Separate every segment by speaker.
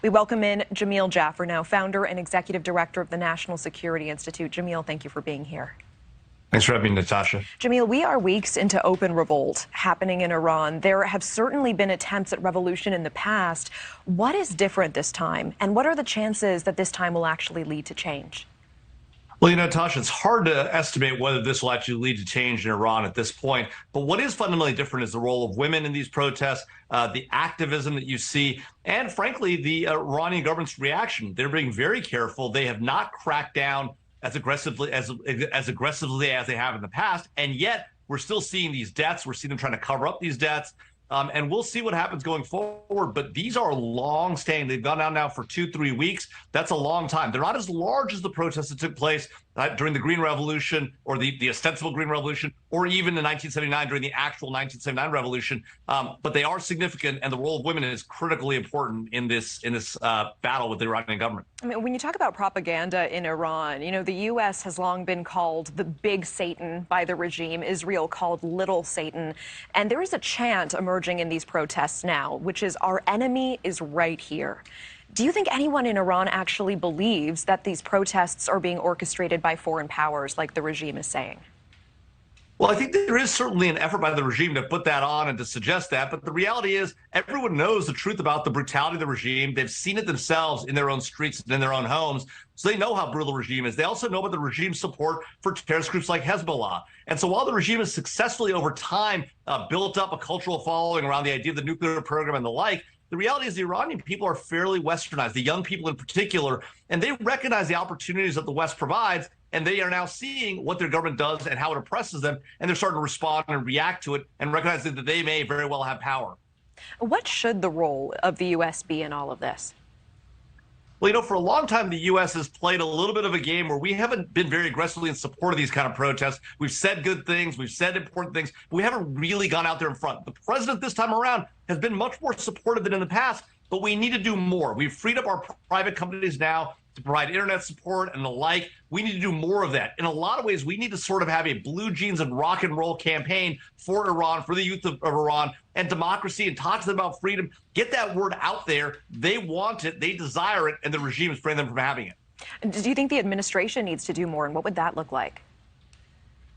Speaker 1: We welcome in Jamil Jaffer now, founder and executive director of the National Security Institute. Jamil, thank you for being here.
Speaker 2: Thanks for having me, Natasha.
Speaker 1: Jamil, we are weeks into open revolt happening in Iran. There have certainly been attempts at revolution in the past. What is different this time, and what are the chances that this time will actually lead to change?
Speaker 2: Well, Natasha, it's hard to estimate whether this will actually lead to change in Iran at this point. But what is fundamentally different is the role of women in these protests, the activism that you see, and frankly, the Iranian government's reaction. They're being very careful. They have not cracked down as aggressively as they have in the past, and yet we're still seeing these deaths. We're seeing them trying to cover up these deaths. And we'll see what happens going forward. But these are long-standing. They've gone on now for 2-3 weeks. That's a long time. They're not as large as the protests that took place during the Green Revolution, or the ostensible Green Revolution, or even in 1979 during the actual 1979 revolution. But they are significant, and the role of women is critically important in this battle with the Iranian government.
Speaker 1: I mean, when you talk about propaganda in Iran, the U.S. has long been called the big Satan by the regime, Israel called little Satan. And there is a chant emerging in these protests now, which is, "Our enemy is right here." Do you think anyone in Iran actually believes that these protests are being orchestrated by foreign powers, like the regime is saying?
Speaker 2: Well, I think there is certainly an effort by the regime to put that on and to suggest that. But the reality is everyone knows the truth about the brutality of the regime. They've seen it themselves in their own streets and in their own homes. So they know how brutal the regime is. They also know about the regime's support for terrorist groups like Hezbollah. And so while the regime has successfully over time built up a cultural following around the idea of the nuclear program and the like, the reality is the Iranian people are fairly westernized, the young people in particular, and they recognize the opportunities that the West provides, and they are now seeing what their government does and how it oppresses them, and they're starting to respond and react to it and recognizing that they may very well have power.
Speaker 1: What should the role of the U.S. be in all of this?
Speaker 2: Well, for a long time, the U.S. has played a little bit of a game where we haven't been very aggressively in support of these kind of protests. We've said good things, we've said important things, but we haven't really gone out there in front. The president this time around has been much more supportive than in the past, but we need to do more. We've freed up our private companies now to provide internet support and the like. We need to do more of that. In a lot of ways, we need to sort of have a blue jeans and rock and roll campaign for Iran, for the youth of Iran, and democracy, and talk to them about freedom. Get that word out there. They want it, they desire it, and the regime is preventing them from having it.
Speaker 1: Do you think the administration needs to do more, and what would that look like?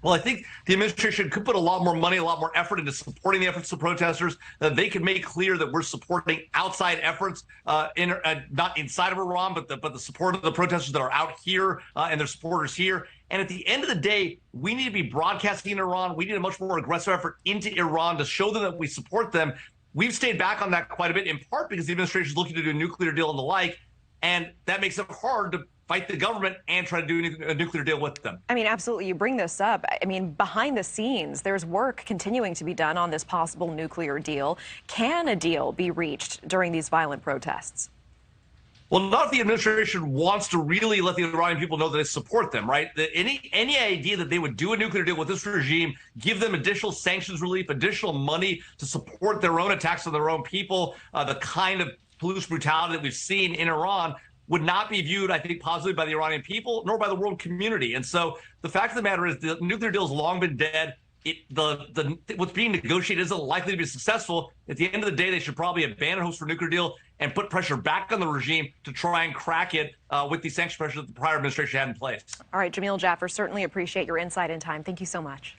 Speaker 2: Well, I think the administration could put a lot more money, a lot more effort into supporting the efforts of protesters. They can make clear that we're supporting outside efforts, not inside of Iran, but the support of the protesters that are out here and their supporters here. And at the end of the day, we need to be broadcasting in Iran. We need a much more aggressive effort into Iran to show them that we support them. We've stayed back on that quite a bit, in part because the administration is looking to do a nuclear deal and the like, and that makes it hard to fight the government and try to do a nuclear deal with them.
Speaker 1: I mean, absolutely. You bring this up. I mean, behind the scenes, there's work continuing to be done on this possible nuclear deal. Can a deal be reached during these violent protests?
Speaker 2: Well, not if the administration wants to really let the Iranian people know that they support them, right? Any idea that they would do a nuclear deal with this regime, give them additional sanctions relief, additional money to support their own attacks on their own people, the kind of police brutality that we've seen in Iran, would not be viewed, I think, positively by the Iranian people, nor by the world community. And so the fact of the matter is the nuclear deal has long been dead. What's being negotiated isn't likely to be successful. At the end of the day, they should probably abandon hopes for a nuclear deal and put pressure back on the regime to try and crack it with the sanction pressure that the prior administration had in place.
Speaker 1: All right, Jamil Jaffer, certainly appreciate your insight and time. Thank you so much.